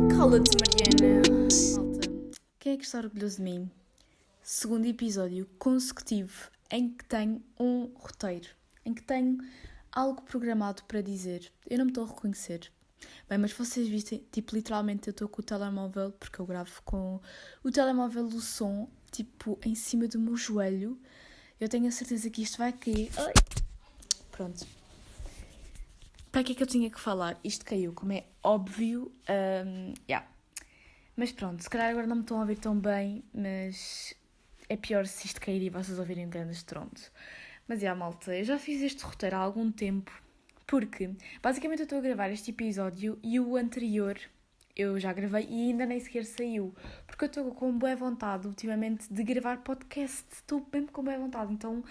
Cala-te, Mariana. Malta, quem é que está orgulhoso de mim? Segundo episódio consecutivo em que tenho um roteiro, em que tenho algo programado para dizer. Eu não me estou a reconhecer. Bem, mas vocês vistem, tipo, literalmente eu estou com o telemóvel, porque eu gravo com o telemóvel do som, tipo, em cima do meu joelho. Eu tenho a certeza que isto vai cair. Ai. Pronto. Para que é que eu tinha que falar? Isto caiu, como é óbvio. Mas pronto, se calhar agora não me estão a ouvir tão bem, mas é pior se isto cair e vocês ouvirem um grande estrondo. Mas malta, eu já fiz este roteiro há algum tempo, porque basicamente eu estou a gravar este episódio e o anterior eu já gravei e ainda nem sequer saiu, porque eu estou com boa vontade ultimamente de gravar podcast, estou mesmo com boa vontade, então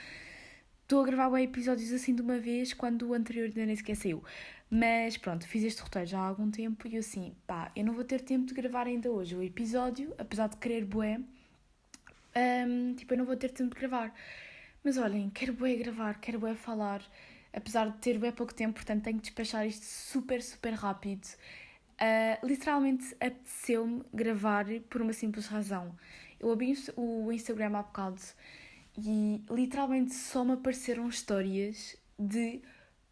estou a gravar episódios assim de uma vez quando o anterior ainda nem sequer saiu. Mas pronto, fiz este roteiro já há algum tempo e eu assim, eu não vou ter tempo de gravar ainda hoje o episódio, apesar de querer bué, eu não vou ter tempo de gravar. Mas olhem, quero bué gravar, quero bué falar, apesar de ter bué pouco tempo, portanto tenho que despachar isto super, super rápido. Literalmente apeteceu-me gravar por uma simples razão. Eu abri o Instagram há bocado e literalmente só me apareceram histórias de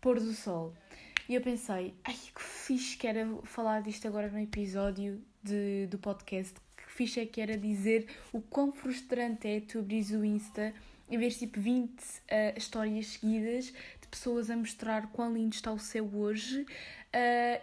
pôr do sol. E eu pensei, que fixe que era falar disto agora no episódio do podcast. Que fixe é que era dizer o quão frustrante é tu abrir o Insta e ver tipo 20 histórias seguidas de pessoas a mostrar quão lindo está o céu hoje.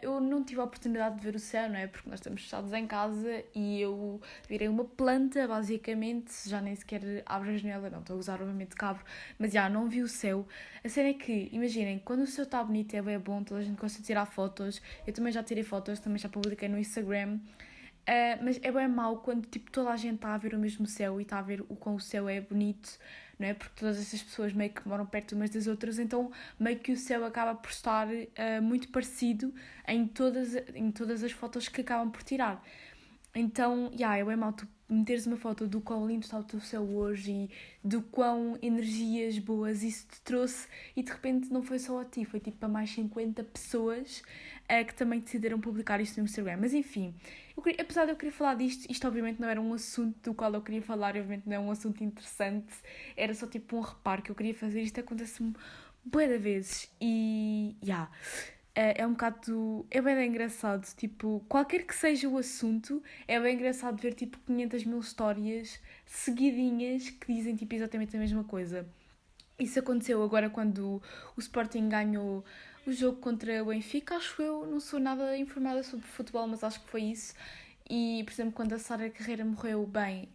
Eu não tive a oportunidade de ver o céu, não é? Porque nós estamos fechados em casa e eu virei uma planta, basicamente. Já nem sequer abro a janela, não, estou a usar obviamente cabo, mas não vi o céu. A cena é que, imaginem, quando o céu está bonito é bem bom, toda a gente gosta de tirar fotos. Eu também já tirei fotos, também já publiquei no Instagram. Mas é bem mau quando tipo, toda a gente está a ver o mesmo céu e está a ver o quão o céu é bonito, não é? Porque todas essas pessoas meio que moram perto umas das outras, então meio que o céu acaba por estar muito parecido em todas as fotos que acabam por tirar. Então, é bem mau tu meteres uma foto do quão lindo está o teu céu hoje e do quão energias boas isso te trouxe e de repente não foi só a ti, foi tipo para mais 50 pessoas que também decidiram publicar isto no Instagram. Mas enfim, apesar de eu querer falar disto, isto obviamente não era um assunto do qual eu queria falar, obviamente não é um assunto interessante, era só tipo um reparo que eu queria fazer. Isto acontece-me bué de vezes e é um bocado... É bem engraçado, tipo, qualquer que seja o assunto, é bem engraçado ver, tipo, 500 mil histórias seguidinhas que dizem, tipo, exatamente a mesma coisa. Isso aconteceu agora quando o Sporting ganhou o jogo contra o Benfica, acho eu, não sou nada informada sobre futebol, mas acho que foi isso. E, por exemplo, quando a Sara Carreira morreu, bem,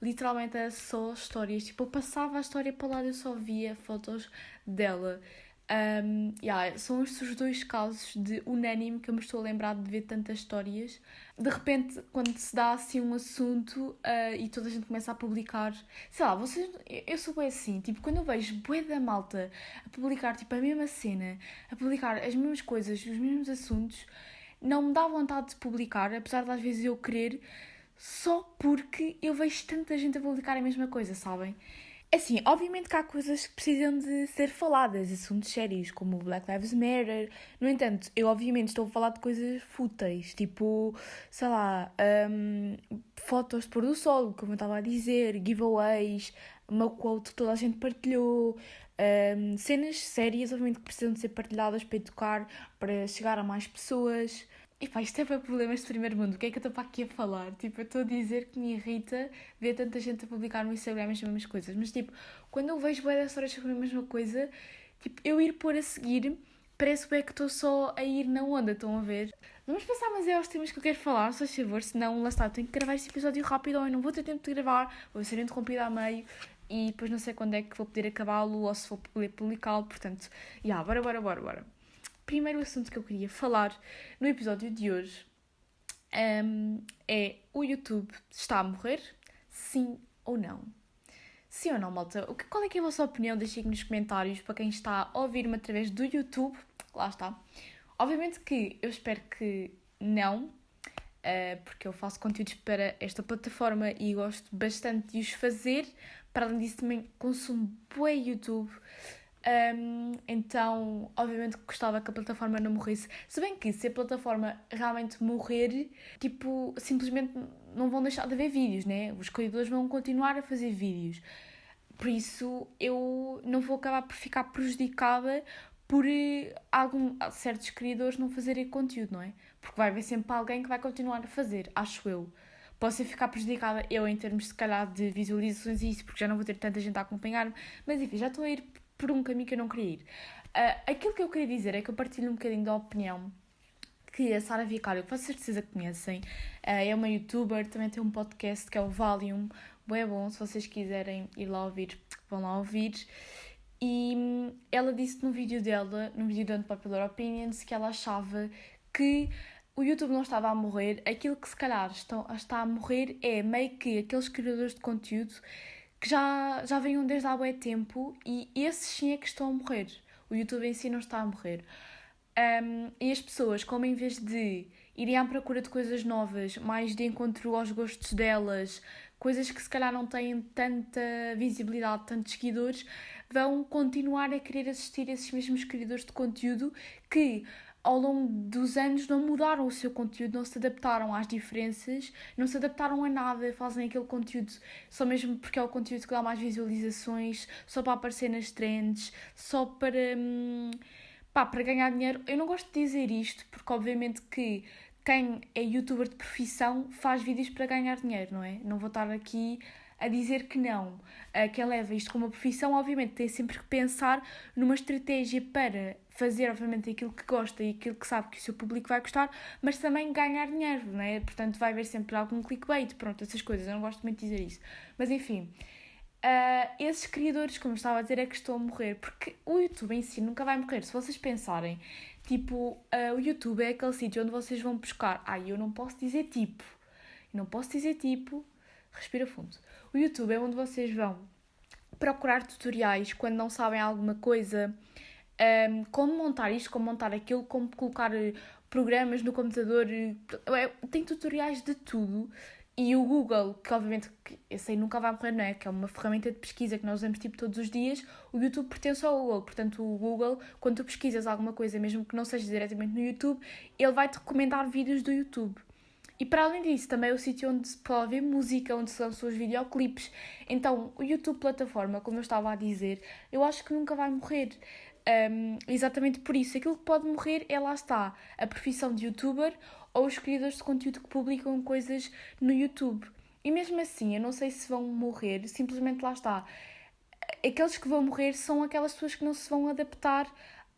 literalmente era só histórias. Tipo, eu passava a história para lá e eu só via fotos dela. São estes os dois casos de unânime que eu me estou a lembrar de ver tantas histórias. De repente, quando se dá assim um assunto e toda a gente começa a publicar, sei lá, eu sou bem assim, tipo, quando eu vejo bué da malta a publicar tipo a mesma cena, a publicar as mesmas coisas, os mesmos assuntos, não me dá vontade de publicar, apesar de às vezes eu querer, só porque eu vejo tanta gente a publicar a mesma coisa, sabem? Assim, obviamente que há coisas que precisam de ser faladas, assuntos sérios, como o Black Lives Matter. No entanto, eu obviamente estou a falar de coisas fúteis, tipo, sei lá, fotos de pôr do sol, como eu estava a dizer, giveaways, uma quote que toda a gente partilhou, cenas sérias, obviamente que precisam de ser partilhadas para educar, para chegar a mais pessoas. E isto é para problemas de primeiro mundo. O que é que eu estou para aqui a falar? Tipo, eu estou a dizer que me irrita ver tanta gente a publicar no Instagram as mesmas coisas. Mas, tipo, quando eu vejo bué de histórias sobre a mesma coisa, tipo, eu ir pôr a seguir, parece bem que estou só a ir na onda, estão a ver? Vamos passar, mas é aos temas que eu quero falar, só favor, senão, lá está, eu tenho que gravar este episódio rápido ou eu não vou ter tempo de gravar, vou ser interrompida a meio e depois não sei quando é que vou poder acabá-lo ou se vou poder publicá-lo, portanto, bora. Primeiro assunto que eu queria falar no episódio de hoje é: o YouTube está a morrer? Sim ou não? Sim ou não, malta? Qual é que é a vossa opinião? Deixem aqui nos comentários para quem está a ouvir-me através do YouTube. Lá está. Obviamente que eu espero que não, porque eu faço conteúdos para esta plataforma e gosto bastante de os fazer. Para além disso, também consumo bué YouTube. Então, obviamente que gostava que a plataforma não morresse. Se bem que se a plataforma realmente morrer, tipo, simplesmente não vão deixar de haver vídeos, né? Os criadores vão continuar a fazer vídeos. Por isso, eu não vou acabar por ficar prejudicada por certos criadores não fazerem conteúdo, não é? Porque vai haver sempre alguém que vai continuar a fazer, acho eu. Posso ficar prejudicada eu em termos, se calhar, de visualizações e isso, porque já não vou ter tanta gente a acompanhar-me. Mas enfim, já estou a ir por um caminho que eu não queria ir. Aquilo que eu queria dizer é que eu partilho um bocadinho da opinião que a Sara Vicário, que vocês de certeza conhecem, é uma youtuber, também tem um podcast que é o Valium, bem bom, se vocês quiserem ir lá ouvir, vão lá ouvir. E ela disse no vídeo dela, no vídeo da Unpopular Opinions, que ela achava que o YouTube não estava a morrer. Aquilo que se calhar está a morrer é meio que aqueles criadores de conteúdo que já venham desde há bué tempo e esses sim é que estão a morrer. O YouTube em si não está a morrer. E as pessoas, como em vez de irem à procura de coisas novas, mais de encontro aos gostos delas, coisas que se calhar não têm tanta visibilidade, tantos seguidores, vão continuar a querer assistir a esses mesmos criadores de conteúdo que ao longo dos anos não mudaram o seu conteúdo, não se adaptaram às diferenças, não se adaptaram a nada, fazem aquele conteúdo só mesmo porque é o conteúdo que dá mais visualizações, só para aparecer nas trends, só para ganhar dinheiro. Eu não gosto de dizer isto, porque obviamente que quem é youtuber de profissão faz vídeos para ganhar dinheiro, não é? Não vou estar aqui a dizer que não. Quem leva isto como uma profissão, obviamente, tem sempre que pensar numa estratégia para fazer, obviamente, aquilo que gosta e aquilo que sabe que o seu público vai gostar, mas também ganhar dinheiro, não é? Portanto, vai haver sempre algum clickbait, pronto, essas coisas. Eu não gosto muito de dizer isso. Mas, enfim, esses criadores, como eu estava a dizer, é que estão a morrer, porque o YouTube em si nunca vai morrer. Se vocês pensarem, tipo, o YouTube é aquele sítio onde vocês vão buscar. Eu não posso dizer tipo. Respira fundo. O YouTube é onde vocês vão procurar tutoriais quando não sabem alguma coisa, como montar isto, como montar aquilo, como colocar programas no computador. Tem tutoriais de tudo. E o Google, que obviamente esse aí nunca vai morrer, não é? Que é uma ferramenta de pesquisa que nós usamos tipo todos os dias. O YouTube pertence ao Google. Portanto, o Google, quando tu pesquisas alguma coisa, mesmo que não seja diretamente no YouTube, ele vai-te recomendar vídeos do YouTube. E para além disso, também é o sítio onde se pode ouvir música, onde se lançam os videoclipes. Então, o YouTube plataforma, como eu estava a dizer, eu acho que nunca vai morrer. Exatamente por isso. Aquilo que pode morrer é, lá está, a profissão de youtuber ou os criadores de conteúdo que publicam coisas no YouTube. E mesmo assim, eu não sei se vão morrer, simplesmente lá está. Aqueles que vão morrer são aquelas pessoas que não se vão adaptar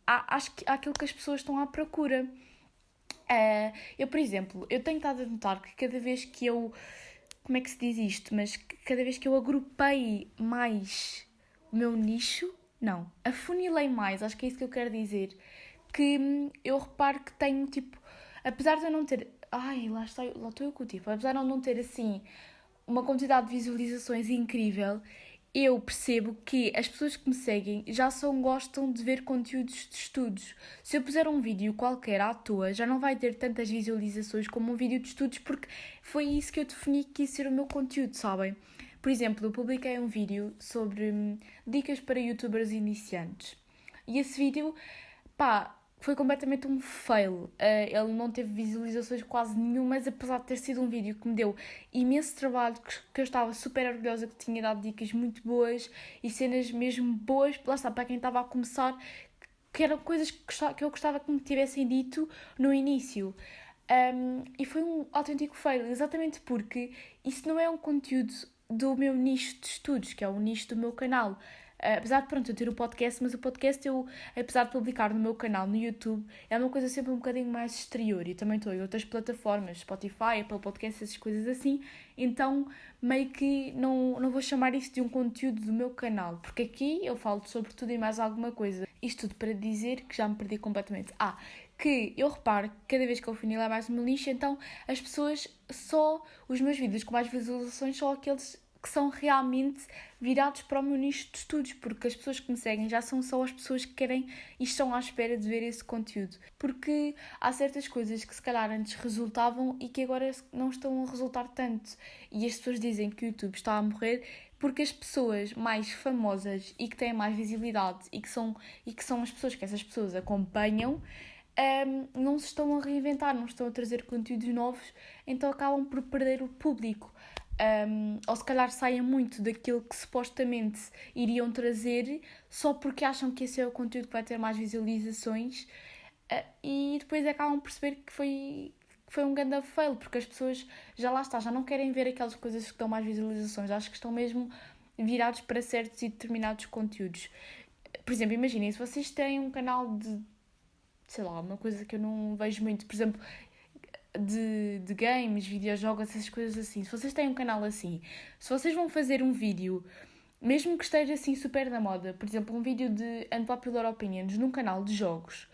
àquilo que as pessoas estão à procura. Eu, por exemplo, eu tenho estado a notar que cada vez que eu... Como é que se diz isto? Mas cada vez que eu agrupei mais o meu nicho... Não, afunilei mais, acho que é isso que eu quero dizer. Que eu reparo que tenho, tipo... Apesar de eu não ter... lá estou eu com o tipo. Apesar de eu não ter, assim, uma quantidade de visualizações incrível, eu percebo que as pessoas que me seguem já só gostam de ver conteúdos de estudos. Se eu puser um vídeo qualquer à toa, já não vai ter tantas visualizações como um vídeo de estudos, porque foi isso que eu defini que ia ser o meu conteúdo, sabem? Por exemplo, eu publiquei um vídeo sobre dicas para youtubers iniciantes. E esse vídeo, foi completamente um fail. Ele não teve visualizações quase nenhumas, apesar de ter sido um vídeo que me deu imenso trabalho, que eu estava super orgulhosa, que tinha dado dicas muito boas e cenas mesmo boas, lá está, para quem estava a começar, que eram coisas que eu gostava que me tivessem dito no início. E foi um autêntico fail, exatamente porque isso não é um conteúdo do meu nicho de estudos, que é o nicho do meu canal. Apesar de, pronto, eu ter o podcast, mas o podcast eu, apesar de publicar no meu canal no YouTube, é uma coisa sempre um bocadinho mais exterior. E também estou em outras plataformas, Spotify, Apple Podcasts, essas coisas assim. Então, meio que não vou chamar isso de um conteúdo do meu canal, porque aqui eu falo sobre tudo e mais alguma coisa. Isto tudo para dizer que já me perdi completamente. Que eu reparo que cada vez que eu funilar mais o meu nicho, então as pessoas os meus vídeos com mais visualizações são aqueles que são realmente virados para o meu nicho de estudos, porque as pessoas que me seguem já são só as pessoas que querem e estão à espera de ver esse conteúdo. Porque há certas coisas que se calhar antes resultavam e que agora não estão a resultar tanto. E as pessoas dizem que o YouTube está a morrer porque as pessoas mais famosas e que têm mais visibilidade e que são as pessoas que essas pessoas acompanham, não se estão a reinventar, não estão a trazer conteúdos novos, então acabam por perder o público. Ou se calhar saem muito daquilo que supostamente iriam trazer só porque acham que esse é o conteúdo que vai ter mais visualizações, e depois acabam por perceber que foi um grande fail, porque as pessoas já não querem ver aquelas coisas que dão mais visualizações, acho que estão mesmo virados para certos e determinados conteúdos. Por exemplo, imaginem, se vocês têm um canal de, sei lá, uma coisa que eu não vejo muito, por exemplo, de games, videojogos, essas coisas assim. Se vocês têm um canal assim, se vocês vão fazer um vídeo, mesmo que esteja assim super na moda, por exemplo, um vídeo de Unpopular Opinions num canal de jogos,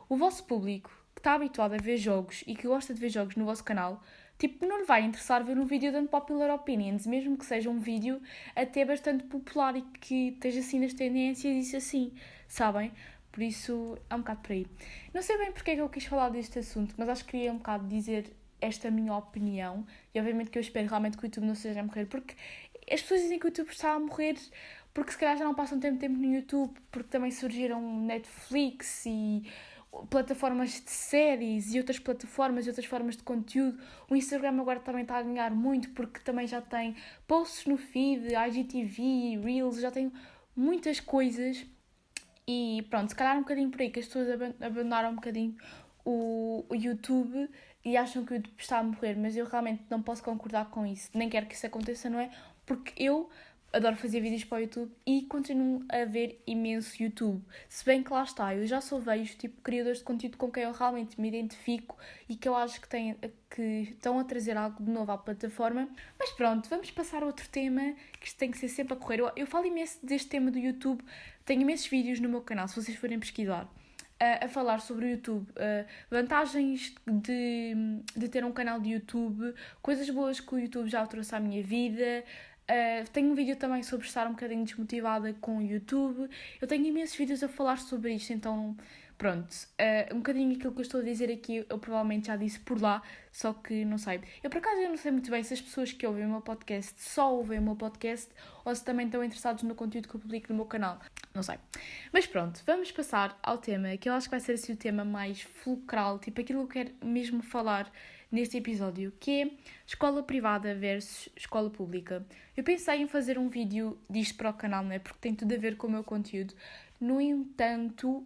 o vosso público que está habituado a ver jogos e que gosta de ver jogos no vosso canal, tipo, não lhe vai interessar ver um vídeo de Unpopular Opinions, mesmo que seja um vídeo até bastante popular e que esteja assim nas tendências e isso assim, sabem? Por isso, é um bocado por aí. Não sei bem porque é que eu quis falar deste assunto, mas acho que queria um bocado dizer esta minha opinião. E obviamente que eu espero realmente que o YouTube não esteja a morrer, porque as pessoas dizem que o YouTube está a morrer porque se calhar já não passam tanto tempo no YouTube, porque também surgiram Netflix e plataformas de séries e outras plataformas e outras formas de conteúdo. O Instagram agora também está a ganhar muito porque também já tem posts no feed, IGTV, Reels, já tem muitas coisas. E pronto, se calhar um bocadinho por aí que as pessoas abandonaram um bocadinho o YouTube e acham que o YouTube está a morrer, mas eu realmente não posso concordar com isso, nem quero que isso aconteça, não é? Porque eu adoro fazer vídeos para o YouTube e continuo a ver imenso YouTube. Se bem que lá está, eu já só vejo tipo criadores de conteúdo com quem eu realmente me identifico e que eu acho que estão a trazer algo de novo à plataforma. Mas pronto, vamos passar a outro tema, que isto tem que ser sempre a correr. Eu falo imenso deste tema do YouTube, tenho imensos vídeos no meu canal, se vocês forem pesquisar, a falar sobre o YouTube, vantagens de ter um canal de YouTube, coisas boas que o YouTube já trouxe à minha vida. Tenho um vídeo também sobre estar um bocadinho desmotivada com o YouTube. Eu tenho imensos vídeos a falar sobre isto, então pronto. Um bocadinho aquilo que eu estou a dizer aqui eu provavelmente já disse por lá, só que não sei. Eu por acaso eu não sei muito bem se as pessoas que ouvem o meu podcast só ouvem o meu podcast ou se também estão interessados no conteúdo que eu publico no meu canal. Não sei. Mas pronto, vamos passar ao tema, que eu acho que vai ser assim o tema mais fulcral, tipo aquilo que eu quero mesmo falar neste episódio, que é escola privada versus escola pública. Eu pensei em fazer um vídeo disto para o canal, não é? Porque tem tudo a ver com o meu conteúdo. No entanto,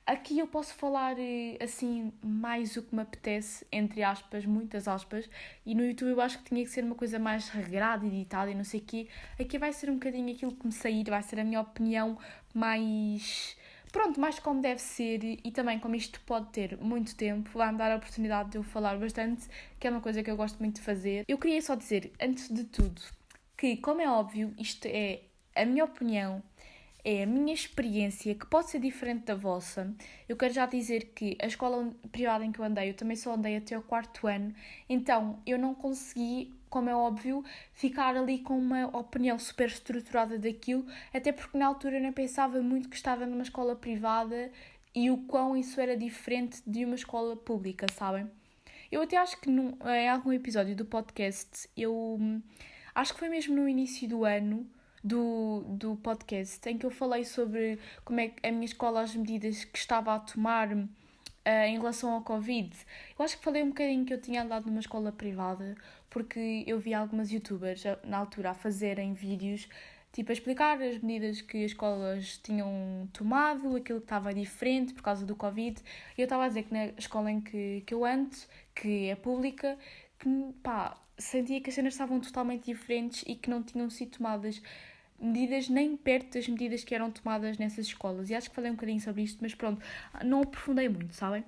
aqui eu posso falar assim mais o que me apetece, entre aspas, muitas aspas, e no YouTube eu acho que tinha que ser uma coisa mais regrada, editada e não sei o quê. Aqui vai ser um bocadinho aquilo que me sair, vai ser a minha opinião mais... Pronto, mais como deve ser, e também como isto pode ter muito tempo, vai-me dar a oportunidade de eu falar bastante, que é uma coisa que eu gosto muito de fazer. Eu queria só dizer, antes de tudo, que, como é óbvio, isto é a minha opinião, é a minha experiência, que pode ser diferente da vossa. Eu quero já dizer que a escola privada em que eu andei, eu também só andei até o 4º ano, então eu não consegui, como é óbvio, ficar ali com uma opinião super estruturada daquilo, até porque na altura eu nem pensava muito que estava numa escola privada e o quão isso era diferente de uma escola pública, sabem? Eu até acho que em algum episódio do podcast, acho que foi mesmo no início do ano, do podcast, em que eu falei sobre como é que a minha escola, as medidas que estava a tomar em relação ao Covid. Eu acho que falei um bocadinho que eu tinha andado numa escola privada, porque eu vi algumas youtubers na altura a fazerem vídeos tipo a explicar as medidas que as escolas tinham tomado, aquilo que estava diferente por causa do Covid. E eu estava a dizer que na escola em que eu ando, que é pública, que pá, sentia que as cenas estavam totalmente diferentes e que não tinham sido tomadas medidas nem perto das medidas que eram tomadas nessas escolas. E acho que falei um bocadinho sobre isto, mas pronto, não aprofundei muito, sabem?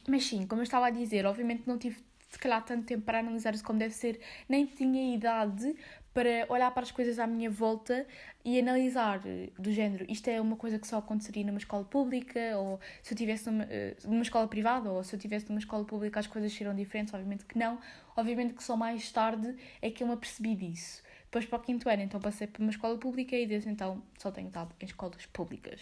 Mas sim, como eu estava a dizer, obviamente não tive se calhar tanto tempo para analisar isso como deve ser, nem tinha idade para olhar para as coisas à minha volta e analisar do género, isto é uma coisa que só aconteceria numa escola pública, ou se eu estivesse numa escola privada, ou se eu estivesse numa escola pública as coisas seriam diferentes, obviamente que não. Obviamente que só mais tarde é que eu me apercebi disso. Depois para o 5º ano, então passei para uma escola pública e desde então só tenho estado em escolas públicas.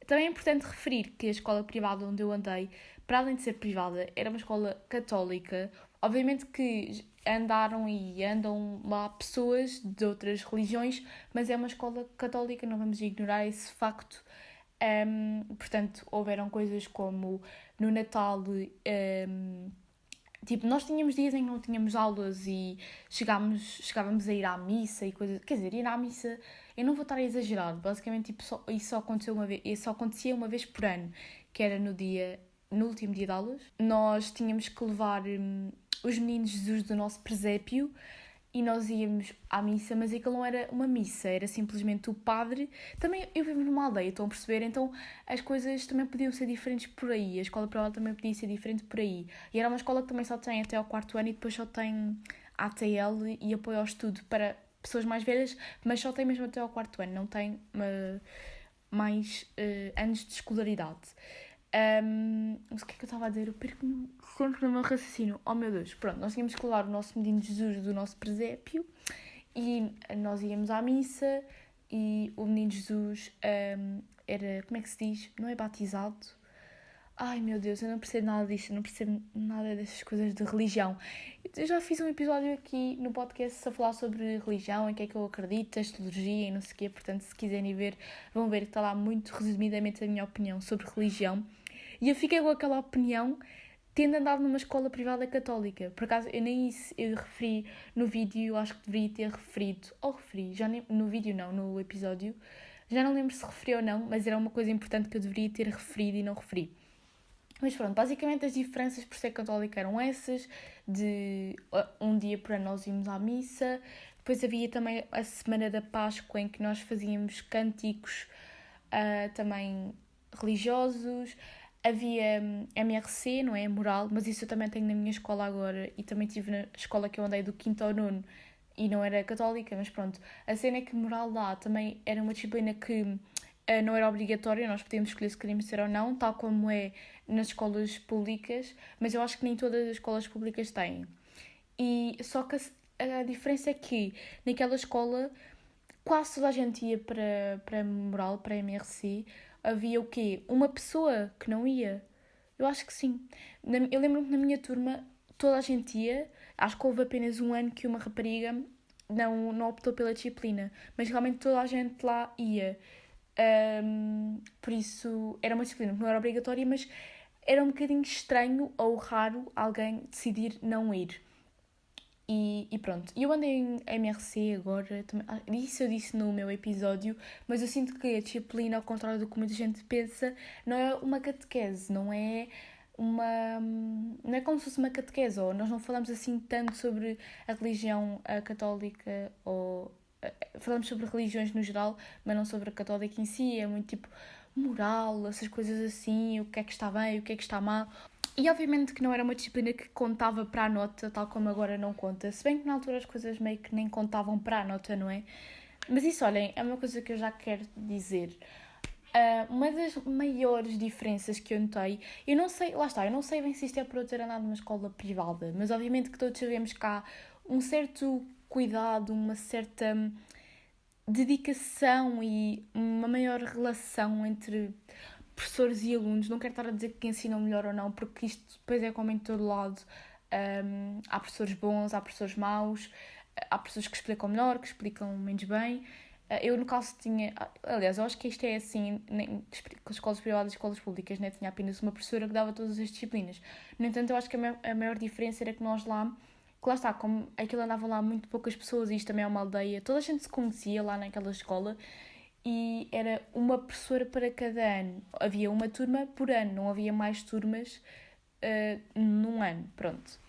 Também é importante referir que a escola privada onde eu andei, para além de ser privada, era uma escola católica, Obviamente que andaram e andam lá pessoas de outras religiões, mas é uma escola católica, não vamos ignorar esse facto. Portanto, houveram coisas como no Natal, tipo, nós tínhamos dias em que não tínhamos aulas e chegávamos a ir à missa e coisas. Quer dizer, ir à missa, eu não vou estar a exagerar, basicamente tipo, isso só aconteceu uma vez, isso só acontecia uma vez por ano, que era no último dia de aulas. Nós tínhamos que levar os meninos Jesus do nosso presépio e nós íamos à missa, mas aquilo não era uma missa, era simplesmente o padre. Também eu vivo numa aldeia, estão a perceber? Então as coisas também podiam ser diferentes por aí, a escola para ela também podia ser diferente por aí. E era uma escola que também só tem até ao quarto ano e depois só tem ATL e apoio ao estudo para pessoas mais velhas, mas só tem mesmo até ao quarto ano, não tem mais anos de escolaridade. Mas o que é que eu estava a dizer? Eu perco-me sempre no meu raciocínio. Oh meu Deus, pronto, nós tínhamos que levar o nosso menino Jesus do nosso presépio e nós íamos à missa e o menino Jesus era, como é que se diz? Não é batizado? Ai meu Deus, eu não percebo nada disso, eu não percebo nada dessas coisas de religião. Eu já fiz um episódio aqui no podcast a falar sobre religião, em que é que eu acredito, astrologia e não sei o quê, portanto se quiserem ver, vão ver que está lá muito resumidamente a minha opinião sobre religião. E eu fiquei com aquela opinião tendo andado numa escola privada católica. Por acaso, eu nem isso eu referi no vídeo, acho que deveria ter referido. Ou referi, já nem, no vídeo não, no episódio. Já não lembro se referi ou não, mas era uma coisa importante que eu deveria ter referido e não referi. Mas pronto, basicamente as diferenças por ser católica eram essas, de um dia por ano nós íamos à missa, depois havia também a Semana da Páscoa em que nós fazíamos cânticos também religiosos, havia MRC, não é? Moral, mas isso eu também tenho na minha escola agora e também tive na escola que eu andei do 5º ao 9º e não era católica, mas pronto. A cena é que moral lá também era uma disciplina que não era obrigatória, nós podíamos escolher se queríamos ser ou não, tal como é nas escolas públicas, mas eu acho que nem todas as escolas públicas têm. E só que a diferença é que naquela escola quase toda a gente ia para moral, para MRC. Havia o quê? Uma pessoa que não ia? Eu acho que sim. Eu lembro-me que na minha turma toda a gente ia. Acho que houve apenas um ano que uma rapariga não optou pela disciplina. Mas realmente toda a gente lá ia. Por isso era uma disciplina que não era obrigatória, mas era um bocadinho estranho ou raro alguém decidir não ir. E pronto, eu andei em MRC agora, isso eu disse no meu episódio, mas eu sinto que a disciplina, ao contrário do que muita gente pensa, não é uma catequese, não é como se fosse uma catequese, ou nós não falamos assim tanto sobre a religião católica, ou falamos sobre religiões no geral, mas não sobre a católica em si, é muito tipo moral, essas coisas assim, o que é que está bem, o que é que está mal. E obviamente que não era uma disciplina que contava para a nota, tal como agora não conta. Se bem que na altura as coisas meio que nem contavam para a nota, não é? Mas isso, olhem, é uma coisa que eu já quero dizer. Uma das maiores diferenças que eu notei, eu não sei, lá está, eu não sei bem se isto é por eu ter andado numa escola privada, mas obviamente que todos sabemos que há um certo cuidado, uma certa dedicação e uma maior relação entre professores e alunos. Não quero estar a dizer que ensinam melhor ou não, porque isto depois é como em todo lado. Há professores bons, há professores maus, há professores que explicam melhor, que explicam menos bem. Eu, no caso, tinha... Aliás, eu acho que isto é assim, com as escolas privadas e escolas públicas, né? Tinha apenas uma professora que dava todas as disciplinas. No entanto, eu acho que a maior diferença era que nós lá, que lá está, como aquilo andava lá muito poucas pessoas, e isto também é uma aldeia, toda a gente se conhecia lá naquela escola, e era uma professora para cada ano. Havia uma turma por ano, não havia mais turmas num ano, pronto.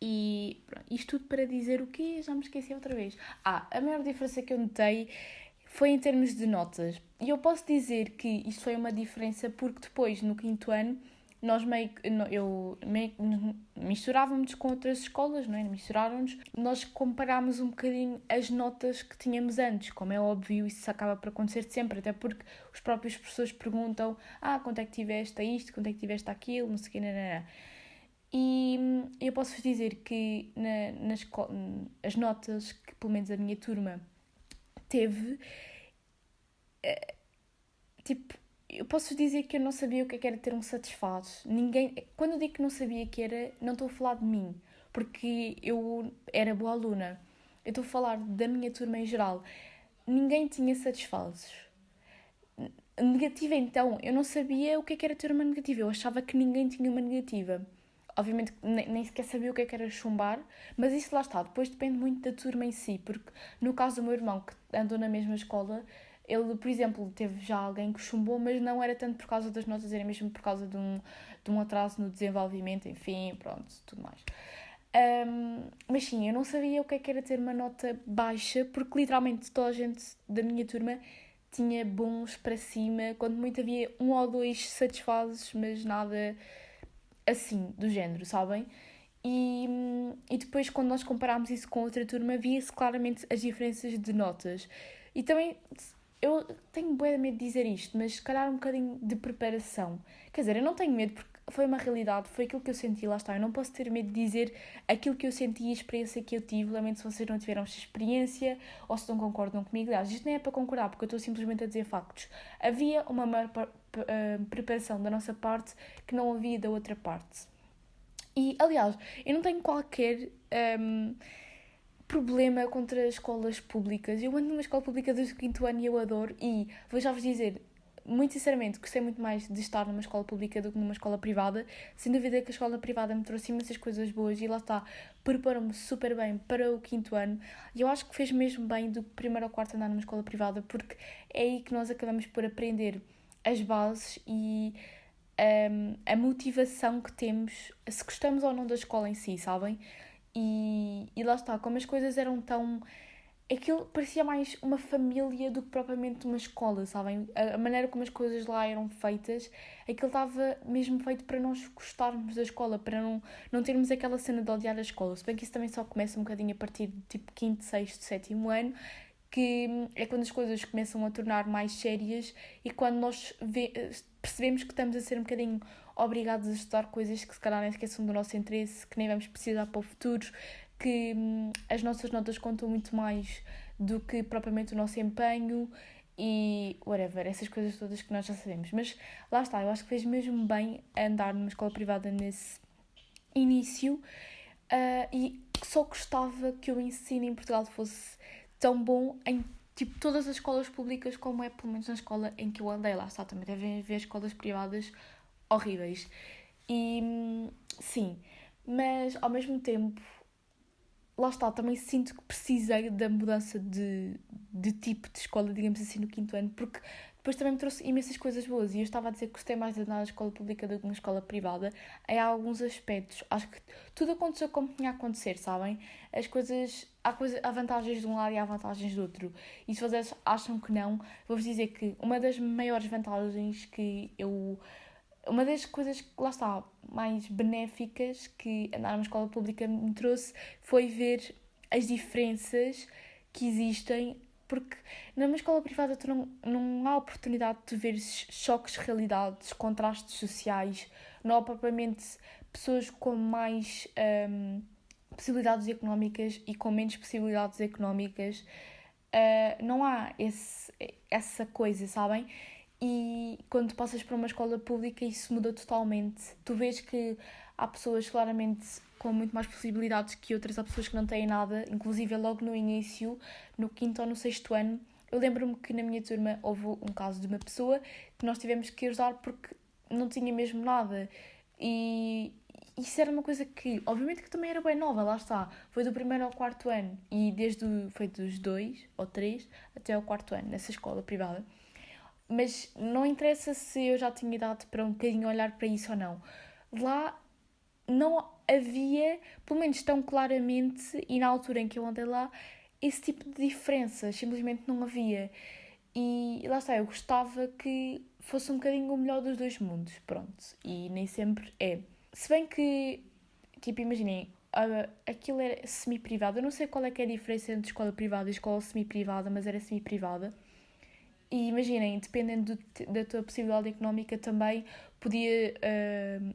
E pronto, isto tudo para dizer o quê? Já me esqueci outra vez. A maior diferença que eu notei foi em termos de notas. E eu posso dizer que isto foi uma diferença porque depois, no 5º ano, nós misturávamos com outras escolas, não é? Misturaram-nos. Nós comparámos um bocadinho as notas que tínhamos antes. Como é óbvio, isso acaba por acontecer sempre, até porque os próprios professores perguntam quanto é que tiveste a isto, quanto é que tiveste aquilo, não sei o quê, não. E eu posso-vos dizer que as notas que pelo menos a minha turma teve, tipo, eu posso dizer que eu não sabia o que era ter um satisfaz. Ninguém, quando eu digo que não sabia que era, não estou a falar de mim, porque eu era boa aluna. Eu estou a falar da minha turma em geral. Ninguém tinha satisfazes. Negativa, então, eu não sabia o que era ter uma negativa. Eu achava que ninguém tinha uma negativa. Obviamente nem sequer sabia o que era chumbar, mas isso lá está, depois depende muito da turma em si, porque no caso do meu irmão, que andou na mesma escola, ele, por exemplo, teve já alguém que chumbou, mas não era tanto por causa das notas, era mesmo por causa de um atraso no desenvolvimento, enfim, pronto, tudo mais. Mas sim, eu não sabia o que era ter uma nota baixa, porque literalmente toda a gente da minha turma tinha bons para cima, quando muito havia um ou dois satisfazes, mas nada assim, do género, sabem? E depois, quando nós comparámos isso com outra turma, via-se claramente as diferenças de notas. E também, eu tenho bué de medo de dizer isto, mas se calhar um bocadinho de preparação. Quer dizer, eu não tenho medo porque foi uma realidade, foi aquilo que eu senti, lá está. Eu não posso ter medo de dizer aquilo que eu senti e a experiência que eu tive. Lamento se vocês não tiveram esta experiência ou se não concordam comigo. Aliás, isto nem é para concordar, porque eu estou simplesmente a dizer factos. Havia uma maior preparação da nossa parte que não havia da outra parte. E, aliás, eu não tenho qualquer problema contra as escolas públicas. Eu ando numa escola pública desde o 5º ano e eu adoro. E vou já vos dizer, muito sinceramente, gostei muito mais de estar numa escola pública do que numa escola privada. Sem dúvida que a escola privada me trouxe imensas coisas boas e lá está, preparou-me super bem para o 5º ano. E eu acho que fez mesmo bem do primeiro ao 4º andar numa escola privada, porque é aí que nós acabamos por aprender as bases e a motivação que temos, se gostamos ou não da escola em si, sabem? E lá está, como as coisas eram tão... Aquilo parecia mais uma família do que propriamente uma escola, sabem? A maneira como as coisas lá eram feitas, aquilo estava mesmo feito para nós gostarmos da escola, para não termos aquela cena de odiar a escola. Se bem que isso também só começa um bocadinho a partir de tipo 5º, 6º, 7º ano, que é quando as coisas começam a tornar mais sérias e quando nós percebemos que estamos a ser um bocadinho obrigados a estudar coisas que se calhar nem sequer são do nosso interesse, que nem vamos precisar para o futuro, que as nossas notas contam muito mais do que propriamente o nosso empenho e whatever, essas coisas todas que nós já sabemos. Mas lá está, eu acho que fez mesmo bem andar numa escola privada nesse início e só gostava que o ensino em Portugal fosse tão bom em tipo todas as escolas públicas como é pelo menos na escola em que eu andei. Lá está, também devem haver escolas privadas horríveis. E sim, mas ao mesmo tempo, lá está, também sinto que precisei da mudança de tipo de escola, digamos assim, no 5º ano, porque depois também me trouxe imensas coisas boas e eu estava a dizer que gostei mais de andar na escola pública do que na escola privada em alguns aspectos. Acho que tudo aconteceu como tinha a acontecer, sabem? As coisas... Há vantagens de um lado e há vantagens do outro. E se vocês acham que não, vou-vos dizer que uma das maiores vantagens que eu... Uma das coisas que, lá está, mais benéficas que andar numa escola pública me trouxe foi ver as diferenças que existem, porque numa escola privada tu não há oportunidade de ver choques de realidades, contrastes sociais, não há propriamente pessoas com mais possibilidades económicas e com menos possibilidades económicas. Não há essa coisa, sabem? E quando passas para uma escola pública isso muda totalmente. Tu vês que há pessoas claramente com muito mais possibilidades que outras, há pessoas que não têm nada, inclusive logo no início, no 5º ou no 6º ano. Eu lembro-me que na minha turma houve um caso de uma pessoa que nós tivemos que ajudar porque não tinha mesmo nada. E isso era uma coisa que, obviamente que também era bem nova, lá está. Foi do primeiro ao 4º ano e foi dos 2 ou 3 até ao 4º ano, nessa escola privada. Mas não interessa se eu já tinha idade para um bocadinho olhar para isso ou não. Lá não havia, pelo menos tão claramente, e na altura em que eu andei lá, esse tipo de diferenças. Simplesmente não havia. E lá está, eu gostava que fosse um bocadinho o melhor dos dois mundos. Pronto. E nem sempre é. Se bem que, tipo, imaginem, aquilo era semi-privado. Eu não sei qual é que é a diferença entre escola privada e escola semi-privada, mas era semi-privada. E imaginem, dependendo da tua possibilidade económica também,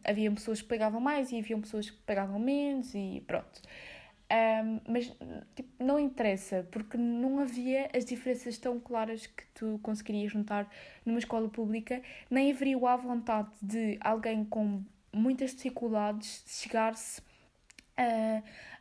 havia pessoas que pagavam mais e havia pessoas que pagavam menos e pronto. Mas tipo, não interessa, porque não havia as diferenças tão claras que tu conseguirias notar numa escola pública, nem haveria a vontade de alguém com muitas dificuldades chegar-se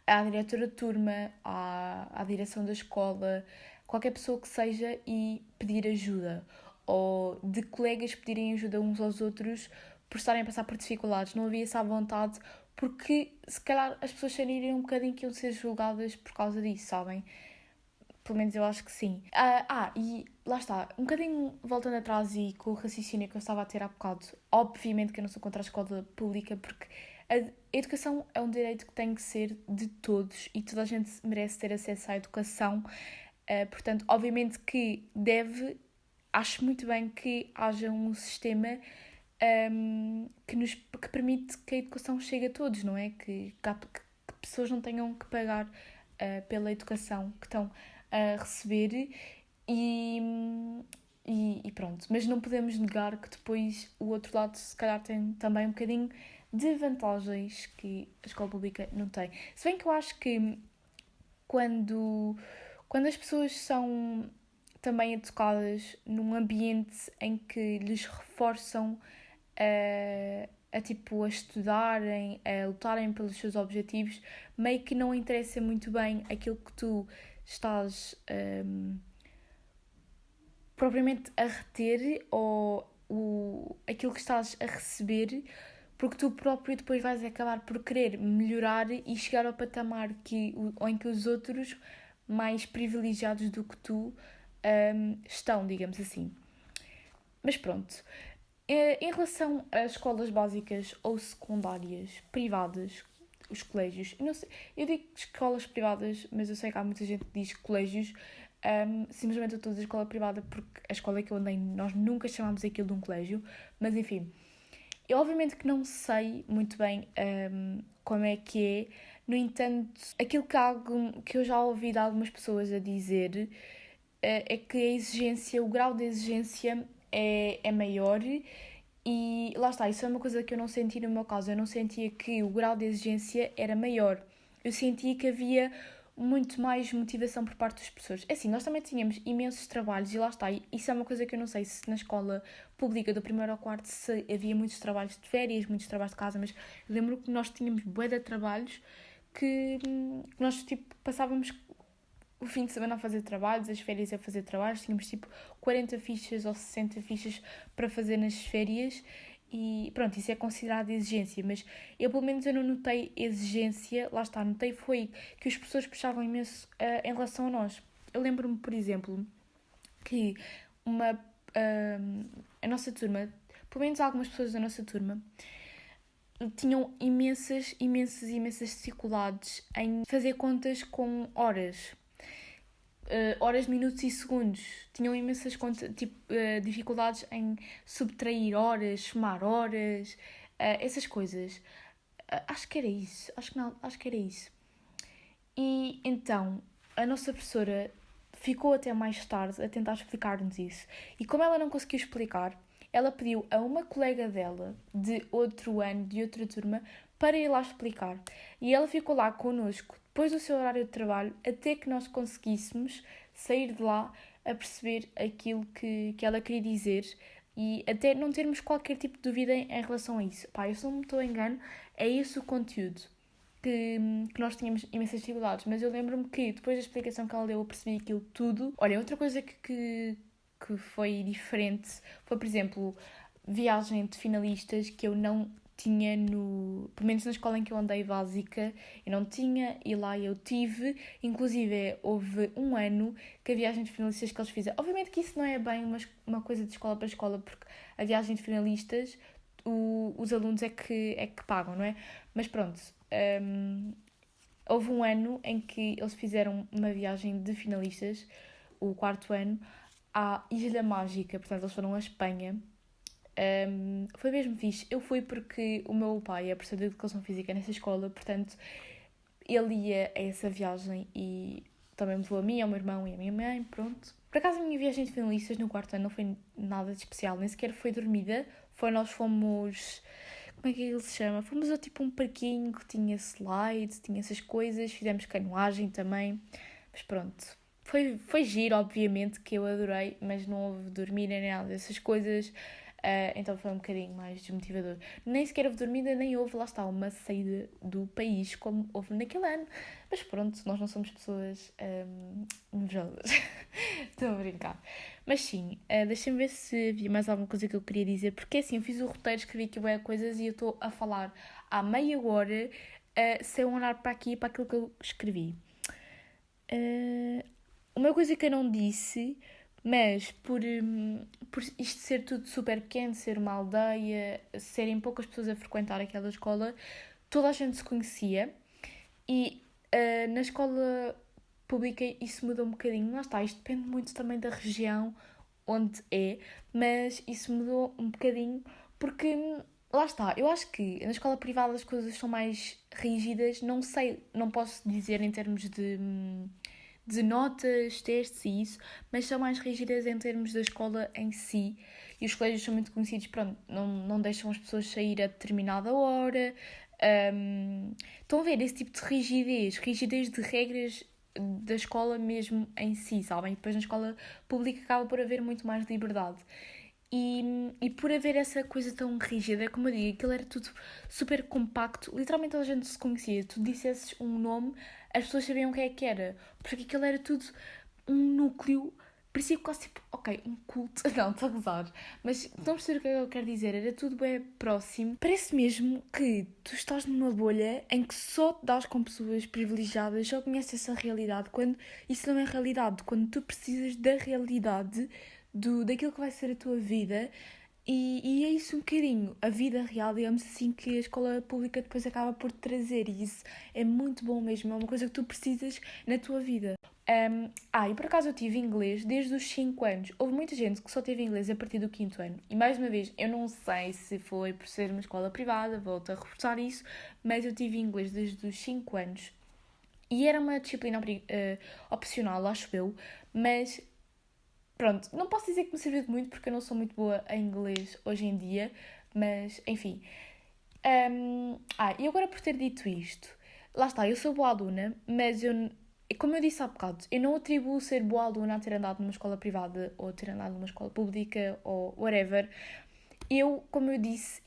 à diretora de turma, à direção da escola, qualquer pessoa que seja e pedir ajuda. Ou de colegas pedirem ajuda uns aos outros por estarem a passar por dificuldades. Não havia essa vontade porque se calhar as pessoas sentiriam um bocadinho que iam ser julgadas por causa disso, sabem? Pelo menos eu acho que sim. E lá está, um bocadinho voltando atrás e com o raciocínio que eu estava a ter há bocado, obviamente que eu não sou contra a escola pública, porque a educação é um direito que tem que ser de todos e toda a gente merece ter acesso à educação. Portanto, obviamente que acho muito bem que haja um sistema que permite que a educação chegue a todos, não é? Que pessoas não tenham que pagar pela educação que estão a receber e pronto. Mas não podemos negar que depois o outro lado se calhar tem também um bocadinho de vantagens que a escola pública não tem. Se bem que eu acho que quando as pessoas são também educadas num ambiente em que lhes reforçam a estudarem, a lutarem pelos seus objetivos, meio que não interessa muito bem aquilo que tu estás propriamente a reter ou aquilo que estás a receber, porque tu próprio depois vais acabar por querer melhorar e chegar ao patamar em que os outros mais privilegiados do que tu estão, digamos assim. Mas pronto. Em relação às escolas básicas ou secundárias privadas, os colégios, eu não sei, eu digo escolas privadas, mas eu sei que há muita gente que diz colégios. Simplesmente eu estou a dizer escola privada porque a escola que eu andei nós nunca chamámos aquilo de um colégio, mas enfim, eu obviamente que não sei muito bem como é que é. No entanto, aquilo que eu já ouvi de algumas pessoas a dizer é que o grau de exigência é maior e lá está, isso é uma coisa que eu não senti no meu caso. Eu não sentia que o grau de exigência era maior. Eu sentia que havia muito mais motivação por parte das pessoas. É assim, nós também tínhamos imensos trabalhos e lá está, isso é uma coisa que eu não sei se na escola pública do primeiro ao quarto se havia muitos trabalhos de férias, muitos trabalhos de casa, mas lembro que nós tínhamos bué de trabalhos que nós passávamos o fim de semana a fazer trabalhos, as férias a fazer trabalhos, tínhamos 40 fichas ou 60 fichas para fazer nas férias e pronto, isso é considerado exigência, mas eu pelo menos eu não notei exigência, lá está, notei foi que os professores puxavam imenso em relação a nós. Eu lembro-me, por exemplo, que a nossa turma, pelo menos algumas pessoas da nossa turma, tinham imensas dificuldades em fazer contas com horas. Horas, minutos e segundos. Tinham imensas dificuldades em subtrair horas, somar horas, essas coisas. Acho que era isso. Acho que era isso. E então, a nossa professora ficou até mais tarde a tentar explicar-nos isso. E como ela não conseguiu explicar, ela pediu a uma colega dela, de outro ano, de outra turma, para ir lá explicar. E ela ficou lá connosco, depois do seu horário de trabalho, até que nós conseguíssemos sair de lá a perceber aquilo que ela queria dizer e até não termos qualquer tipo de dúvida em relação a isso. Pá, eu se não me estou a engano, é esse o conteúdo que nós tínhamos imensas dificuldades, mas eu lembro-me que depois da explicação que ela deu eu percebi aquilo tudo. Olha, outra coisa que foi diferente foi, por exemplo, viagem de finalistas que eu não tinha pelo menos na escola em que eu andei básica, eu não tinha e lá eu tive, inclusive houve um ano que a viagem de finalistas que eles fizeram, obviamente que isso não é bem uma coisa de escola para escola, porque a viagem de finalistas os alunos é que pagam, não é? Mas pronto, houve um ano em que eles fizeram uma viagem de finalistas, o quarto ano, à Ilha Mágica, portanto eles foram à Espanha. Foi mesmo fixe. Eu fui porque o meu pai é professor de Educação Física nessa escola, portanto ele ia a essa viagem e também me levou a mim, ao meu irmão e à minha mãe, pronto. Por acaso a minha viagem de finalistas no quarto ano não foi nada de especial, nem sequer foi dormida, nós fomos como é que ele se chama? Fomos a tipo um parquinho que tinha slide, tinha essas coisas, fizemos canoagem também, mas pronto. Foi giro, obviamente, que eu adorei, mas não houve dormir nem nada dessas coisas, então foi um bocadinho mais desmotivador. Nem sequer houve dormida, nem houve, lá está, uma saída do país como houve naquele ano. Mas pronto, nós não somos pessoas invejosas. Estou a brincar. Mas sim, deixem-me ver se havia mais alguma coisa que eu queria dizer, porque assim, eu fiz o roteiro, escrevi aqui bué coisas e eu estou a falar há meia hora sem olhar para aqui e para aquilo que eu escrevi. Uma coisa que eu não disse, mas por isto ser tudo super pequeno, ser uma aldeia, serem poucas pessoas a frequentar aquela escola, toda a gente se conhecia e na escola pública isso muda um bocadinho. Lá está, isto depende muito também da região onde é, mas isso mudou um bocadinho porque lá está, eu acho que na escola privada as coisas são mais rígidas, não sei, não posso dizer em termos de notas, testes e isso, mas são mais rígidas em termos da escola em si. E os colégios são muito conhecidos, pronto, não deixam as pessoas sair a determinada hora. Estão a ver esse tipo de rigidez de regras da escola mesmo em si, sabem? E depois na escola pública acaba por haver muito mais liberdade. E por haver essa coisa tão rígida, como eu digo, aquilo era tudo super compacto, literalmente toda a gente se conhecia. Tu dissesses um nome, as pessoas sabiam o que era, porque aquilo era tudo um núcleo, parecia quase tipo, ok, um culto, não, estou a gozar, mas estão a perceber o que é que eu quero dizer, era tudo bem próximo. Parece mesmo que tu estás numa bolha em que só te dás com pessoas privilegiadas, só conheces essa realidade, quando isso não é realidade, quando tu precisas da realidade daquilo que vai ser a tua vida. E é isso um bocadinho, a vida real, digamos assim, que a escola pública depois acaba por te trazer. E isso é muito bom mesmo, é uma coisa que tu precisas na tua vida. E por acaso eu tive inglês desde os 5 anos. Houve muita gente que só teve inglês a partir do 5º ano. E mais uma vez, eu não sei se foi por ser uma escola privada, volto a reforçar isso, mas eu tive inglês desde os 5 anos. E era uma disciplina opcional, acho eu, mas pronto, não posso dizer que me serviu de muito porque eu não sou muito boa em inglês hoje em dia, mas enfim. E agora por ter dito isto, lá está, eu sou boa aluna, mas como eu disse há bocado, eu não atribuo ser boa aluna a ter andado numa escola privada ou ter andado numa escola pública ou whatever. Eu, como eu disse,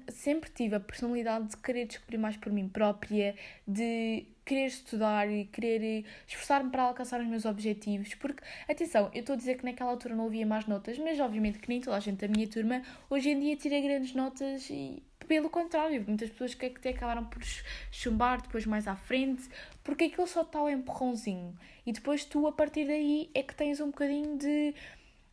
sempre tive a personalidade de querer descobrir mais por mim própria, de querer estudar e querer esforçar-me para alcançar os meus objetivos. Porque, atenção, eu estou a dizer que naquela altura não havia mais notas, mas obviamente que nem toda a gente da minha turma hoje em dia tira grandes notas e, pelo contrário, muitas pessoas que até acabaram por chumbar depois mais à frente, porque aquilo só está ao empurrãozinho. E depois tu, a partir daí, é que tens um bocadinho de...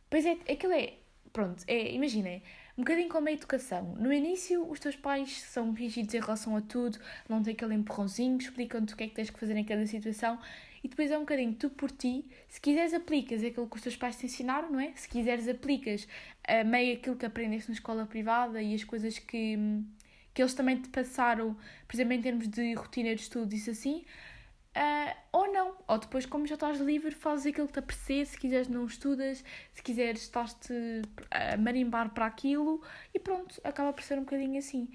Pois é, aquilo é... Pronto, imaginem, um bocadinho como a educação. No início, os teus pais são rígidos em relação a tudo, não têm aquele empurrãozinho, explicam-te o que é que tens que fazer em cada situação e depois é um bocadinho tu por ti. Se quiseres, aplicas aquilo que os teus pais te ensinaram, não é? Se quiseres, aplicas meio aquilo que aprendeste na escola privada e as coisas que eles também te passaram, por exemplo, em termos de rotina de estudo, isso assim. Ou não, ou depois, como já estás livre, fazes aquilo que te apetecer. Se quiseres, não estudas, se quiseres, estás-te a marimbar para aquilo e pronto, acaba por ser um bocadinho assim.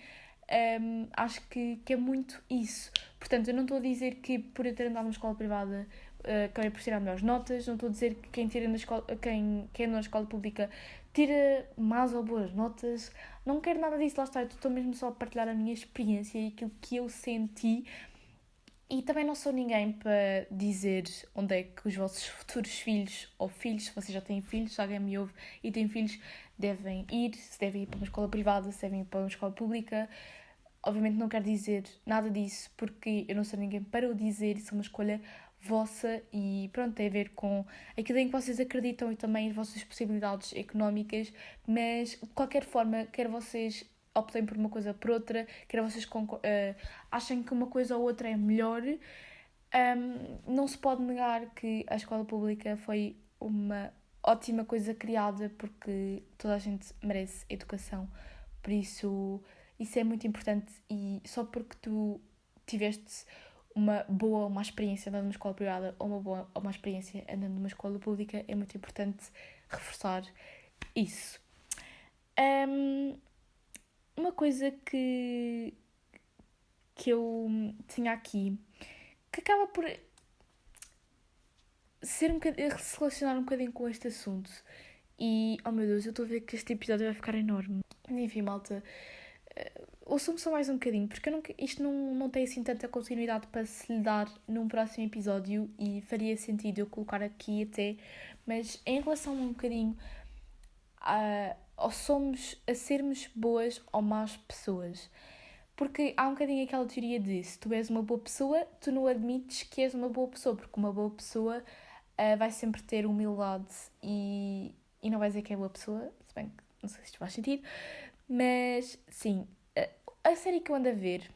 Acho que é muito isso. Portanto, eu não estou a dizer que por eu ter andado numa escola privada acabei por tirar melhores notas, não estou a dizer que quem anda na escola pública tira más ou boas notas, não quero nada disso, lá está, eu estou mesmo só a partilhar a minha experiência e aquilo que eu senti. E também não sou ninguém para dizer onde é que os vossos futuros filhos, ou filhos, se vocês já têm filhos, se alguém me ouve e tem filhos, devem ir, se devem ir para uma escola privada, se devem ir para uma escola pública. Obviamente não quero dizer nada disso, porque eu não sou ninguém para o dizer, isso é uma escolha vossa e pronto, tem a ver com aquilo em que vocês acreditam e também as vossas possibilidades económicas, mas de qualquer forma, quer vocês optem por uma coisa ou por outra, quer vocês achem que uma coisa ou outra é melhor, não se pode negar que a escola pública foi uma ótima coisa criada porque toda a gente merece educação, por isso é muito importante e só porque tu tiveste uma boa ou má experiência andando numa escola privada ou uma boa ou má experiência andando numa escola pública é muito importante reforçar isso. uma coisa que eu tinha aqui, que acaba por ser se relacionar um bocadinho com este assunto. E, oh meu Deus, eu estou a ver que este episódio vai ficar enorme. Enfim, malta, ouçam-me só mais um bocadinho, porque isto não tem assim tanta continuidade para se lhe dar num próximo episódio e faria sentido eu colocar aqui até, mas em relação a um bocadinho a sermos boas ou más pessoas. Porque há um bocadinho aquela teoria de se tu és uma boa pessoa, tu não admites que és uma boa pessoa, porque uma boa pessoa vai sempre ter humildade e não vai dizer que é boa pessoa, se bem que não sei se isto faz sentido, mas sim, a série que eu ando a ver,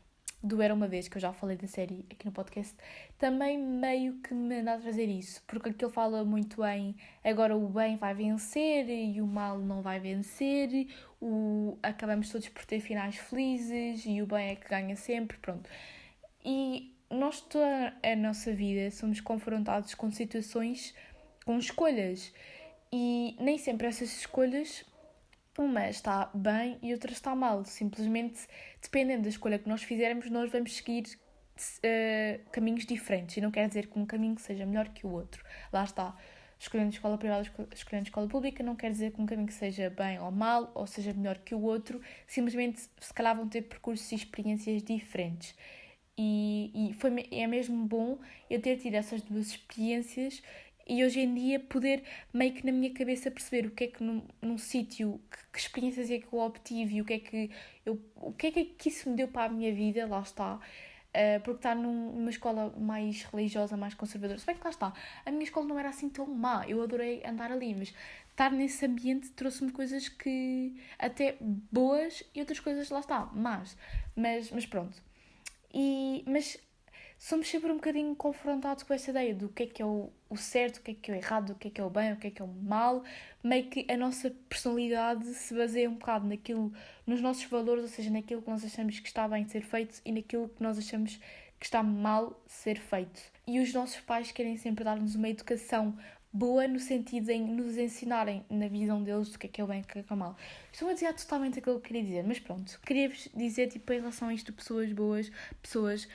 do Era Uma Vez, que eu já falei da série aqui no podcast, também meio que me anda a trazer isso, porque aquilo fala muito em agora o bem vai vencer e o mal não vai vencer, acabamos todos por ter finais felizes e o bem é que ganha sempre, pronto. E nós toda a nossa vida somos confrontados com situações, com escolhas, e nem sempre essas escolhas, uma está bem e outra está mal. Simplesmente, dependendo da escolha que nós fizermos, nós vamos seguir caminhos diferentes. E não quer dizer que um caminho seja melhor que o outro. Lá está. Escolhendo escola privada, escolhendo escola pública, não quer dizer que um caminho seja bem ou mal, ou seja melhor que o outro. Simplesmente, se calhar, vão ter percursos e experiências diferentes. É mesmo bom eu ter tido essas duas experiências e hoje em dia poder meio que na minha cabeça perceber o que é que num sítio, que experiências é que eu obtive e o que é que isso me deu para a minha vida, lá está. Porque estar numa escola mais religiosa, mais conservadora, se bem que lá está, a minha escola não era assim tão má, eu adorei andar ali, mas estar nesse ambiente trouxe-me coisas que até boas e outras coisas, lá está, más, mas pronto. Mas somos sempre um bocadinho confrontados com essa ideia do que é o certo, o que é o errado, o que é o bem, o que é o mal. Meio que a nossa personalidade se baseia um bocado nos nossos valores, ou seja, naquilo que nós achamos que está bem de ser feito e naquilo que nós achamos que está mal de ser feito. E os nossos pais querem sempre dar-nos uma educação boa no sentido em nos ensinarem na visão deles do que é o bem e o que é o mal. Estou a dizer totalmente aquilo que eu queria dizer, mas pronto, queria-vos dizer em relação a isto, pessoas boas, pessoas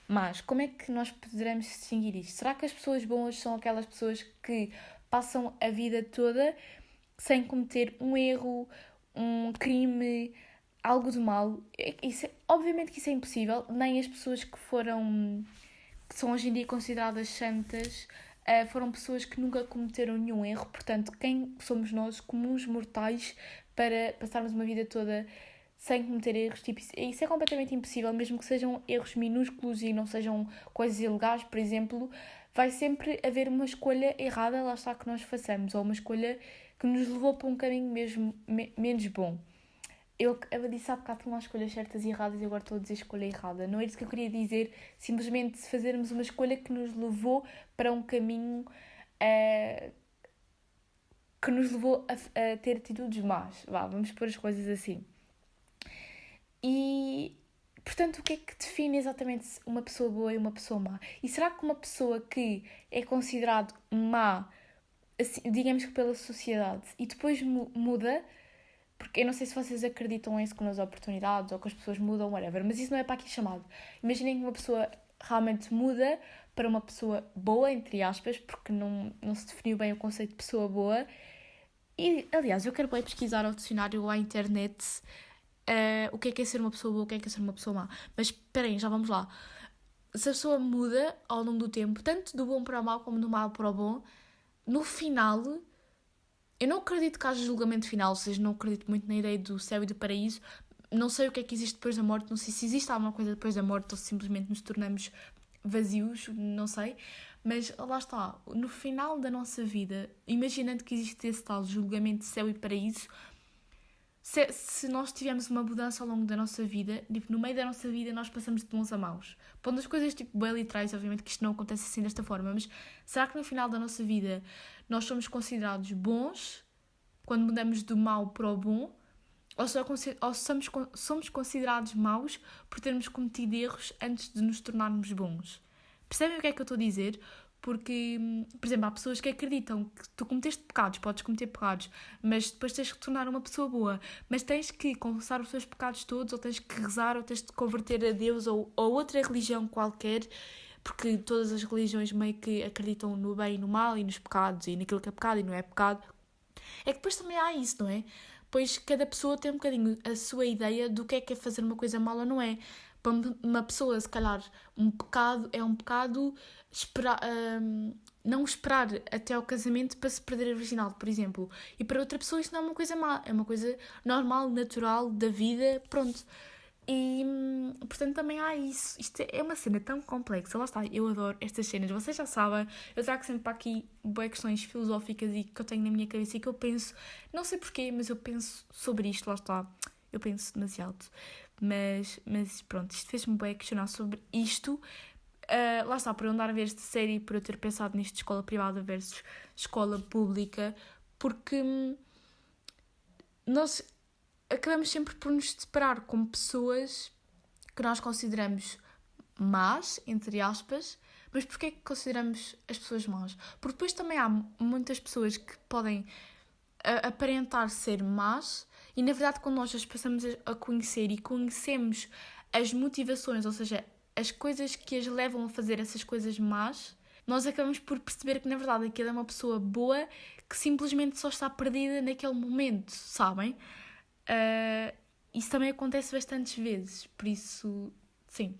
más. Como é que nós poderemos distinguir isto? Será que as pessoas boas são aquelas pessoas que passam a vida toda sem cometer um erro, um crime, algo de mal? Obviamente que isso é impossível, nem as pessoas que são hoje em dia consideradas santas, foram pessoas que nunca cometeram nenhum erro. Portanto, quem somos nós, comuns mortais, para passarmos uma vida toda sem cometer erros? Tipo, isso é completamente impossível, mesmo que sejam erros minúsculos e não sejam coisas ilegais, por exemplo. Vai sempre haver uma escolha errada, lá está, que nós façamos, ou uma escolha que nos levou para um caminho mesmo menos bom. Eu disse há bocado que não há escolhas certas e erradas e agora estou a dizer escolha errada. Não é isso que eu queria dizer, simplesmente fazermos uma escolha que nos levou para um caminho que nos levou a ter atitudes más. Vamos pôr as coisas assim. E, portanto, o que é que define exatamente uma pessoa boa e uma pessoa má? E será que uma pessoa que é considerada má, assim, digamos que pela sociedade, e depois muda... Porque eu não sei se vocês acreditam em segundas oportunidades ou que as pessoas mudam, whatever, mas isso não é para aqui chamado. Imaginem que uma pessoa realmente muda para uma pessoa boa, entre aspas, porque não se definiu bem o conceito de pessoa boa. E, aliás, eu quero bem pesquisar ao dicionário ou à internet o que é ser uma pessoa boa, o que é ser uma pessoa má. Mas espera aí, já vamos lá. Se a pessoa muda ao longo do tempo, tanto do bom para o mau como do mau para o bom, no final... Eu não acredito que haja julgamento final, ou seja, não acredito muito na ideia do céu e do paraíso. Não sei o que é que existe depois da morte, não sei se existe alguma coisa depois da morte ou se simplesmente nos tornamos vazios, não sei. Mas lá está, no final da nossa vida, imaginando que existe esse tal julgamento de céu e paraíso, se nós tivermos uma mudança ao longo da nossa vida, tipo, no meio da nossa vida nós passamos de bons a maus. Pondo as coisas tipo, bem literais, obviamente que isto não acontece assim desta forma, mas será que no final da nossa vida nós somos considerados bons quando mudamos do mau para o bom? Ou somos considerados maus por termos cometido erros antes de nos tornarmos bons? Percebem o que é que eu estou a dizer? Porque, por exemplo, há pessoas que acreditam que tu cometeste pecados, podes cometer pecados, mas depois tens que tornar uma pessoa boa. Mas tens que confessar os teus pecados todos, ou tens que rezar, ou tens de converter a Deus ou outra religião qualquer, porque todas as religiões meio que acreditam no bem e no mal, e nos pecados, e naquilo que é pecado e não é pecado. É que depois também há isso, não é? Pois cada pessoa tem um bocadinho a sua ideia do que é fazer uma coisa mal ou não é. Para uma pessoa, se calhar, um pecado é um pecado não esperar até ao casamento para se perder a virgindade, por exemplo. E para outra pessoa isso não é uma coisa má, é uma coisa normal, natural, da vida, pronto. E, portanto, também há isso. Isto é uma cena tão complexa. Lá está, eu adoro estas cenas. Vocês já sabem, eu trago sempre para aqui boas questões filosóficas e que eu tenho na minha cabeça e que eu penso, não sei porquê, mas eu penso sobre isto, lá está. Eu penso demasiado. Mas pronto, isto fez-me bem questionar sobre isto. Lá está, por eu andar a ver esta série, por eu ter pensado nisto de escola privada versus escola pública, porque nós acabamos sempre por nos separar com pessoas que nós consideramos más, entre aspas, mas porquê que consideramos as pessoas más? Porque depois também há muitas pessoas que podem aparentar ser más e, na verdade, quando nós as passamos a conhecer e conhecemos as motivações, ou seja, as coisas que as levam a fazer essas coisas más, nós acabamos por perceber que, na verdade, aquela é uma pessoa boa que simplesmente só está perdida naquele momento, sabem? Isso também acontece bastantes vezes, por isso, sim.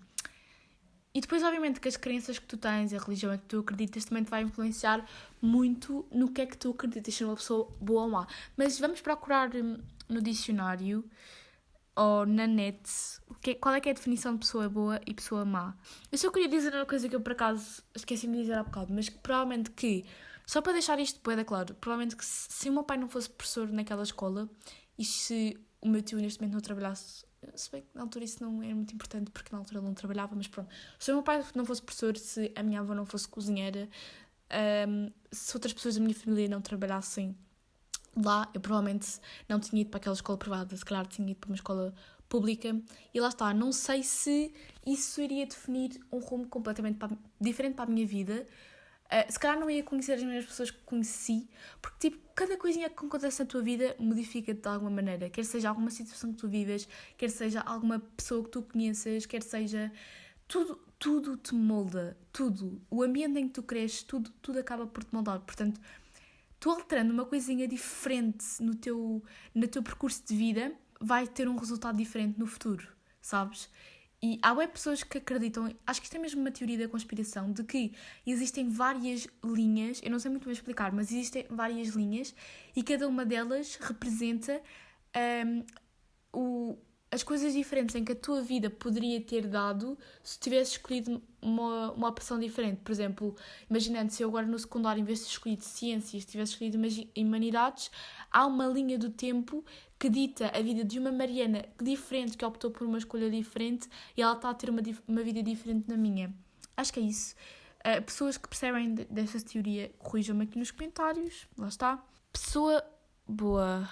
E depois, obviamente, que as crenças que tu tens, a religião em que tu acreditas, também te vai influenciar muito no que é que tu acreditas ser uma pessoa boa ou má. Mas vamos procurar no dicionário ou na net qual é que é a definição de pessoa boa e pessoa má. Eu só queria dizer uma coisa que eu, por acaso, esqueci-me de dizer há bocado, mas que provavelmente que, só para deixar isto bem claro, provavelmente que se o meu pai não fosse professor naquela escola e se o meu tio neste momento não trabalhasse, se bem que na altura isso não era muito importante porque na altura ele não trabalhava, mas pronto, se o meu pai não fosse professor, se a minha avó não fosse cozinheira, se outras pessoas da minha família não trabalhassem lá, eu provavelmente não tinha ido para aquela escola privada, se calhar tinha ido para uma escola pública, e lá está, não sei se isso iria definir um rumo completamente diferente para a minha vida. Se calhar não ia conhecer as mesmas pessoas que conheci, porque tipo, cada coisinha que acontece na tua vida modifica-te de alguma maneira, quer seja alguma situação que tu vives, quer seja alguma pessoa que tu conheças, quer seja tudo te molda, tudo, o ambiente em que tu cresces, tudo acaba por te moldar. Portanto, tu alterando uma coisinha diferente no teu percurso de vida vai ter um resultado diferente no futuro, sabes? E há web pessoas que acreditam, acho que isto é mesmo uma teoria da conspiração, de que existem várias linhas, eu não sei muito bem explicar, mas existem várias linhas e cada uma delas representa as coisas diferentes em que a tua vida poderia ter dado se tivesse escolhido uma opção diferente. Por exemplo, imaginando se eu agora no secundário, em vez de ter escolhido ciências, tivesse escolhido humanidades, há uma linha do tempo que dita a vida de uma Mariana diferente, que optou por uma escolha diferente e ela está a ter uma vida diferente na minha. Acho que é isso. Pessoas que percebem desta teoria, corrijam-me aqui nos comentários. Lá está. Pessoa boa.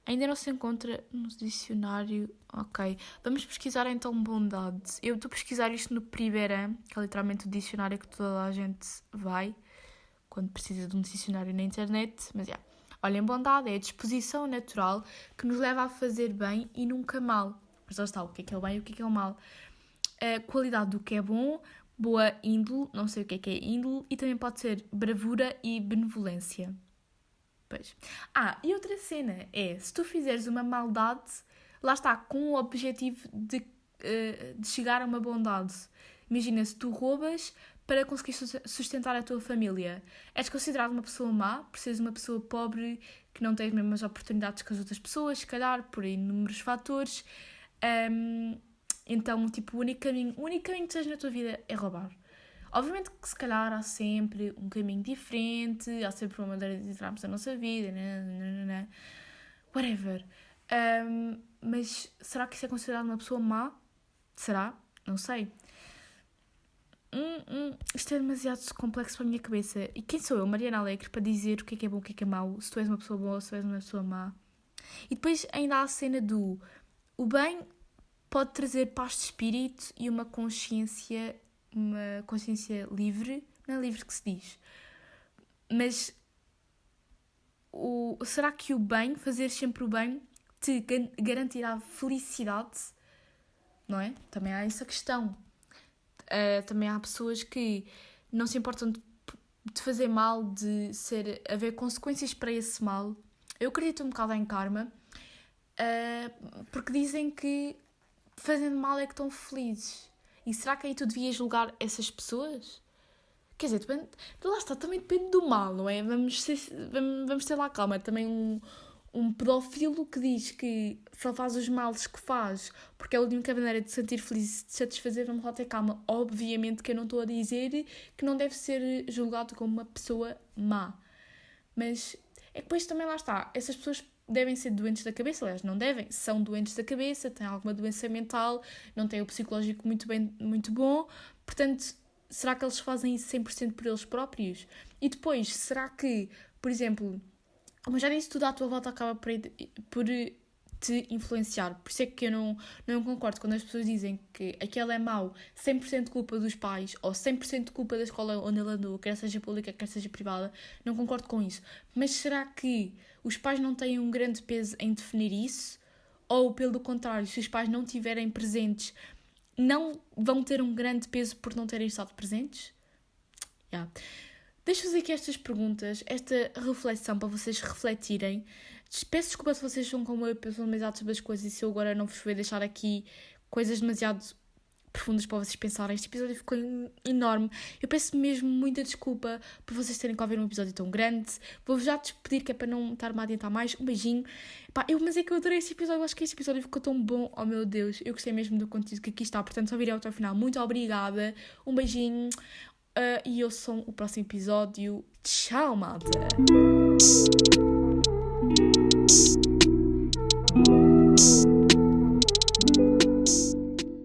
Ainda não se encontra no dicionário. Ok. Vamos pesquisar então bondade. Eu estou a pesquisar isto no Priberan, que é literalmente o dicionário que toda a gente vai quando precisa de um dicionário na internet. Mas já. Olhem, bondade é a disposição natural que nos leva a fazer bem e nunca mal. Mas lá está, o que é o bem e o que é o mal. A qualidade do que é bom, boa índole, não sei o que é índole, e também pode ser bravura e benevolência. Pois. E outra cena é, se tu fizeres uma maldade, lá está, com o objetivo de chegar a uma bondade. Imagina, se tu roubas para conseguir sustentar a tua família, és considerado uma pessoa má, por seres uma pessoa pobre, que não tem as mesmas oportunidades que as outras pessoas, se calhar, por inúmeros fatores. Então, tipo, o único caminho que tens na tua vida é roubar. Obviamente que se calhar há sempre um caminho diferente, há sempre uma maneira de entrarmos na nossa vida, whatever. Mas será que isso é considerado uma pessoa má? Será? Não sei. Isto é demasiado complexo para a minha cabeça. E quem sou eu, Mariana Alegre, para dizer o que é bom, o que é mau, se tu és uma pessoa boa ou se tu és uma pessoa má? E depois ainda há a cena do... O bem pode trazer paz de espírito e uma consciência uma consciência livre, não é livre que se diz, mas será que o bem, fazer sempre o bem, te garantirá felicidade? Não é? Também há essa questão. Também há pessoas que não se importam de fazer mal, de haver consequências para esse mal. Eu acredito um bocado em karma, porque dizem que fazendo mal é que estão felizes. E será que aí tu devias julgar essas pessoas? Quer dizer, depende, lá está, também depende do mal, não é? Vamos ter lá calma. Também um pedófilo que diz que só faz os males que faz porque é a única maneira de se sentir feliz, de satisfazer, vamos lá ter calma. Obviamente que eu não estou a dizer que não deve ser julgado como uma pessoa má. Mas é que depois também lá está, essas pessoas devem ser doentes da cabeça, aliás, não devem, são doentes da cabeça, têm alguma doença mental, não têm o psicológico muito bom, portanto, será que eles fazem isso 100% por eles próprios? E depois, será que, por exemplo, como eu já disse, tudo à tua volta acaba por te influenciar. Por isso é que eu não concordo quando as pessoas dizem que aquele é mau, 100% culpa dos pais ou 100% culpa da escola onde ele andou, quer seja pública, quer seja privada. Não concordo com isso. Mas será que os pais não têm um grande peso em definir isso? Ou, pelo contrário, se os pais não estiverem presentes, não vão ter um grande peso por não terem estado presentes? Yeah. Deixo-vos aqui estas perguntas, esta reflexão para vocês refletirem. Peço desculpa se vocês são como eu, pensam demasiado sobre as coisas e se eu agora não vos vou deixar aqui coisas demasiado profundas para vocês pensarem. Este episódio ficou enorme. Eu peço mesmo muita desculpa por vocês terem que ouvir um episódio tão grande. Vou-vos já despedir, que é para não estar-me a adiantar mais. Um beijinho. Mas é que eu adorei este episódio. Eu acho que este episódio ficou tão bom. Oh meu Deus, eu gostei mesmo do conteúdo que aqui está. Portanto, só virei até ao final. Muito obrigada. Um beijinho. E eu sou o próximo episódio. Tchau, malta!